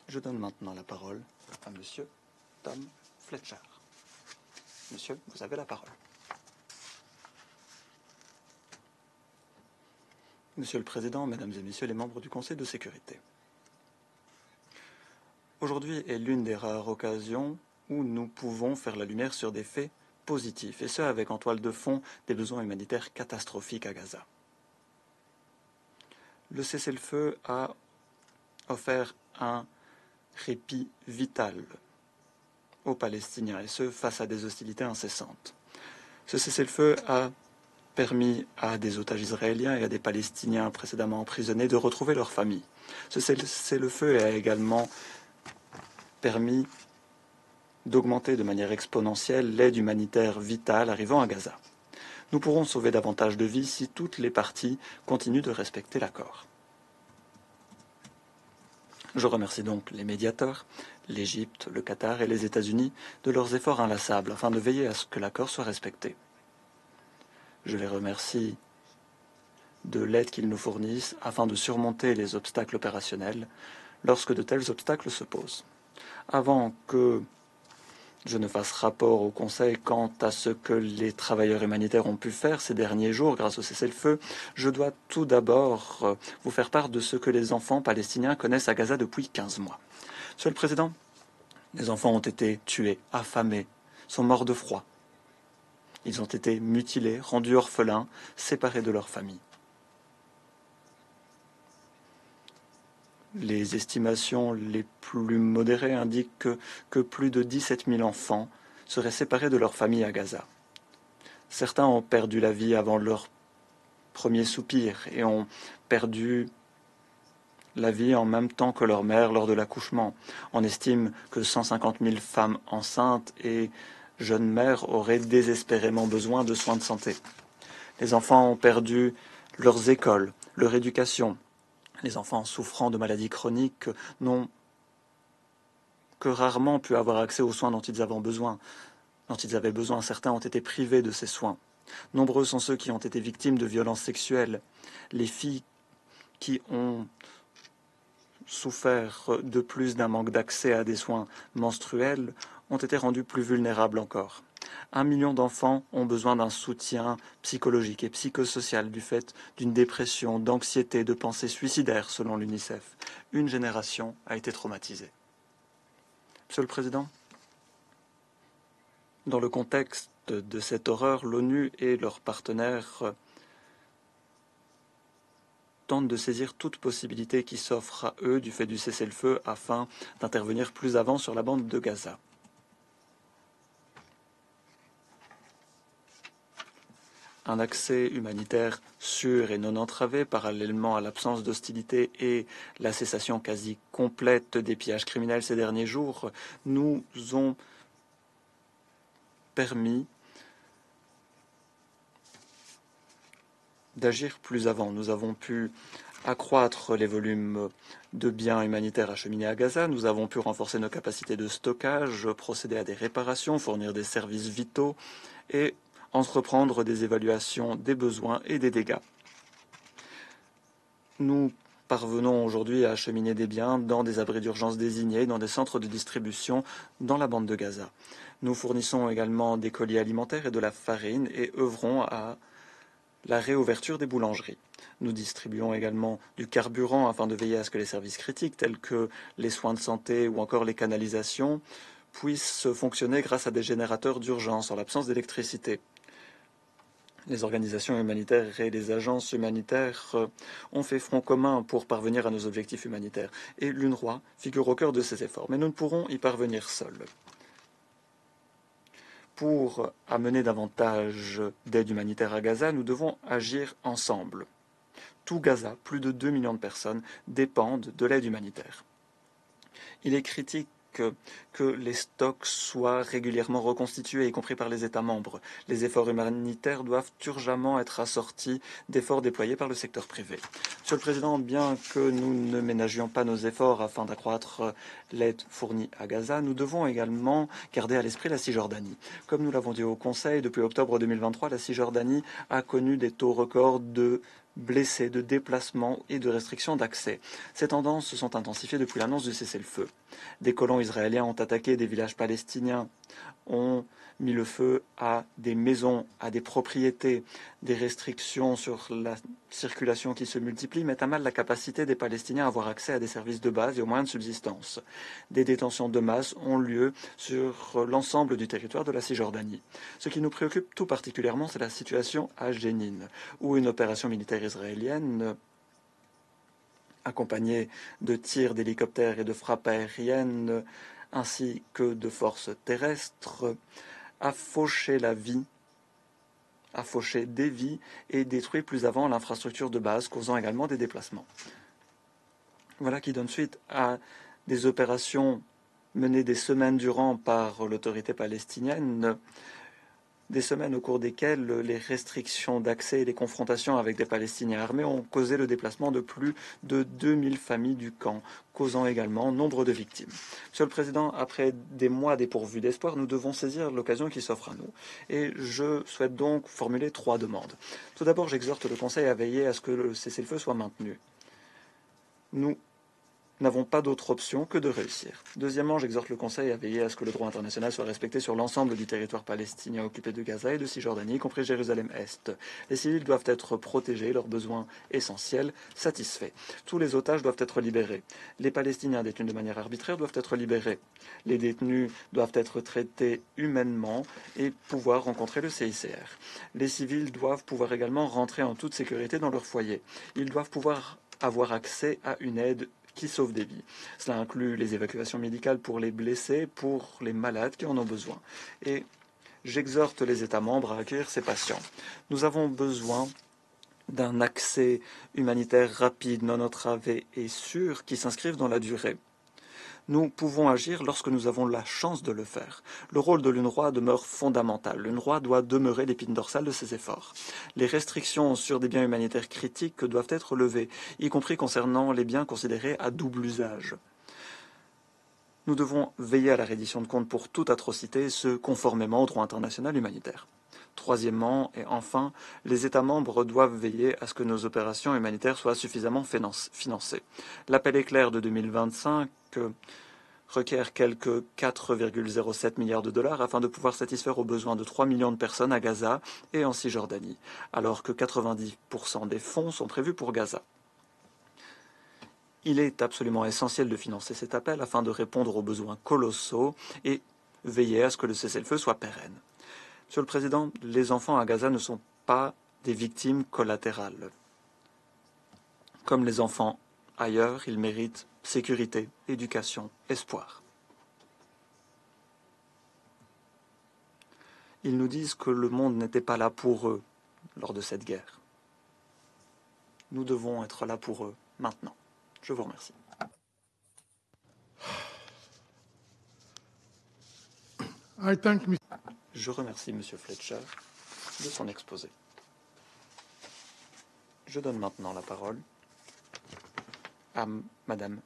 Je donne maintenant la parole à Monsieur Tom Fletcher. Monsieur, vous avez la parole. Monsieur le Président, Mesdames et Messieurs les membres du Conseil de sécurité. Aujourd'hui est l'une des rares occasions où nous pouvons faire la lumière sur des faits positifs, et ce avec en toile de fond des besoins humanitaires catastrophiques à Gaza. Le cessez-le-feu a offert un répit vital aux Palestiniens, et ce face à des hostilités incessantes. Ce cessez-le-feu a permis à des otages israéliens et à des Palestiniens précédemment emprisonnés de retrouver leur famille. Ce cessez-le-feu a également permis d'augmenter de manière exponentielle l'aide humanitaire vitale arrivant à Gaza. Nous pourrons sauver davantage de vies si toutes les parties continuent de respecter l'accord. Je remercie donc les médiateurs, l'Égypte, le Qatar et les États-Unis de leurs efforts inlassables afin de veiller à ce que l'accord soit respecté. Je les remercie de l'aide qu'ils nous fournissent afin de surmonter les obstacles opérationnels lorsque de tels obstacles se posent. Avant que je ne fasse rapport au Conseil quant à ce que les travailleurs humanitaires ont pu faire ces derniers jours grâce au cessez-le-feu, je dois tout d'abord vous faire part de ce que les enfants palestiniens connaissent à Gaza depuis 15 mois. Monsieur le Président, les enfants ont été tués, affamés, sont morts de froid. Ils ont été mutilés, rendus orphelins, séparés de leur famille. Les estimations les plus modérées indiquent que plus de 17 000 enfants seraient séparés de leur famille à Gaza. Certains ont perdu la vie avant leur premier soupir et ont perdu la vie en même temps que leur mère lors de l'accouchement. On estime que 150 000 femmes enceintes et jeunes mères auraient désespérément besoin de soins de santé. Les enfants ont perdu leurs écoles, leur éducation. Les enfants souffrant de maladies chroniques n'ont que rarement pu avoir accès aux soins dont ils avaient besoin. Certains ont été privés de ces soins. Nombreux sont ceux qui ont été victimes de violences sexuelles. Les filles qui ont souffert de plus d'un manque d'accès à des soins menstruels ont été rendues plus vulnérables encore. 1 million d'enfants ont besoin d'un soutien psychologique et psychosocial du fait d'une dépression, d'anxiété, de pensées suicidaires, selon l'UNICEF. Une génération a été traumatisée. Monsieur le Président, dans le contexte de cette horreur, l'ONU et leurs partenaires tentent de saisir toute possibilité qui s'offre à eux du fait du cessez-le-feu afin d'intervenir plus avant sur la bande de Gaza. Un accès humanitaire sûr et non entravé, parallèlement à l'absence d'hostilité et la cessation quasi complète des pillages criminels ces derniers jours, nous ont permis d'agir plus avant. Nous avons pu accroître les volumes de biens humanitaires acheminés à Gaza, nous avons pu renforcer nos capacités de stockage, procéder à des réparations, fournir des services vitaux et entreprendre des évaluations des besoins et des dégâts. Nous parvenons aujourd'hui à acheminer des biens dans des abris d'urgence désignés, dans des centres de distribution dans la bande de Gaza. Nous fournissons également des colis alimentaires et de la farine et œuvrons à la réouverture des boulangeries. Nous distribuons également du carburant afin de veiller à ce que les services critiques tels que les soins de santé ou encore les canalisations puissent fonctionner grâce à des générateurs d'urgence en l'absence d'électricité. Les organisations humanitaires et les agences humanitaires ont fait front commun pour parvenir à nos objectifs humanitaires. Et l'UNRWA figure au cœur de ces efforts. Mais nous ne pourrons y parvenir seuls. Pour amener davantage d'aide humanitaire à Gaza, nous devons agir ensemble. Tout Gaza, plus de 2 millions de personnes, dépendent de l'aide humanitaire. Il est critique que les stocks soient régulièrement reconstitués, y compris par les États membres. Les efforts humanitaires doivent urgemment être assortis d'efforts déployés par le secteur privé. Monsieur le Président, bien que nous ne ménagions pas nos efforts afin d'accroître l'aide fournie à Gaza, nous devons également garder à l'esprit la Cisjordanie. Comme nous l'avons dit au Conseil, depuis octobre 2023, la Cisjordanie a connu des taux records de blessés, de déplacements et de restrictions d'accès. Ces tendances se sont intensifiées depuis l'annonce du cessez-le-feu. Des colons israéliens ont attaqué des villages palestiniens, ont mis le feu à des maisons, à des propriétés. Des restrictions sur la circulation qui se multiplient mettent à mal la capacité des Palestiniens à avoir accès à des services de base et aux moyens de subsistance. Des détentions de masse ont lieu sur l'ensemble du territoire de la Cisjordanie. Ce qui nous préoccupe tout particulièrement, c'est la situation à Jénine, où une opération militaire israélienne accompagnée de tirs d'hélicoptères et de frappes aériennes, ainsi que de forces terrestres, a fauché des vies et détruit plus avant l'infrastructure de base, causant également des déplacements. Voilà qui donne suite à des opérations menées des semaines durant par l'autorité palestinienne, des semaines au cours desquelles les restrictions d'accès et les confrontations avec des Palestiniens armés ont causé le déplacement de plus de 2000 familles du camp, causant également nombre de victimes. Monsieur le Président, après des mois dépourvus d'espoir, nous devons saisir l'occasion qui s'offre à nous. Et je souhaite donc formuler 3 demandes. Tout d'abord, j'exhorte le Conseil à veiller à ce que le cessez-le-feu soit maintenu. Nous n'avons pas d'autre option que de réussir. Deuxièmement, j'exhorte le Conseil à veiller à ce que le droit international soit respecté sur l'ensemble du territoire palestinien occupé de Gaza et de Cisjordanie, y compris Jérusalem-Est. Les civils doivent être protégés, leurs besoins essentiels satisfaits. Tous les otages doivent être libérés. Les Palestiniens détenus de manière arbitraire doivent être libérés. Les détenus doivent être traités humainement et pouvoir rencontrer le CICR. Les civils doivent pouvoir également rentrer en toute sécurité dans leur foyer. Ils doivent pouvoir avoir accès à une aide qui sauve des vies. Cela inclut les évacuations médicales pour les blessés, pour les malades qui en ont besoin. Et j'exhorte les États membres à accueillir ces patients. Nous avons besoin d'un accès humanitaire rapide, non entravé et sûr qui s'inscrive dans la durée. Nous pouvons agir lorsque nous avons la chance de le faire. Le rôle de l'UNRWA demeure fondamental. L'UNRWA doit demeurer l'épine dorsale de ses efforts. Les restrictions sur des biens humanitaires critiques doivent être levées, y compris concernant les biens considérés à double usage. Nous devons veiller à la reddition de comptes pour toute atrocité, ce conformément au droit international humanitaire. Troisièmement, et enfin, les États membres doivent veiller à ce que nos opérations humanitaires soient suffisamment financées. L'appel éclair de 2025 requiert quelques 4,07 milliards de dollars afin de pouvoir satisfaire aux besoins de 3 millions de personnes à Gaza et en Cisjordanie, alors que 90% des fonds sont prévus pour Gaza. Il est absolument essentiel de financer cet appel afin de répondre aux besoins colossaux et veiller à ce que le cessez-le-feu soit pérenne. Monsieur le Président, les enfants à Gaza ne sont pas des victimes collatérales. Comme les enfants ailleurs, ils méritent sécurité, éducation, espoir. Ils nous disent que le monde n'était pas là pour eux lors de cette guerre. Nous devons être là pour eux maintenant. Je vous remercie. Je remercie M. Fletcher de son exposé. Je donne maintenant la parole à Mme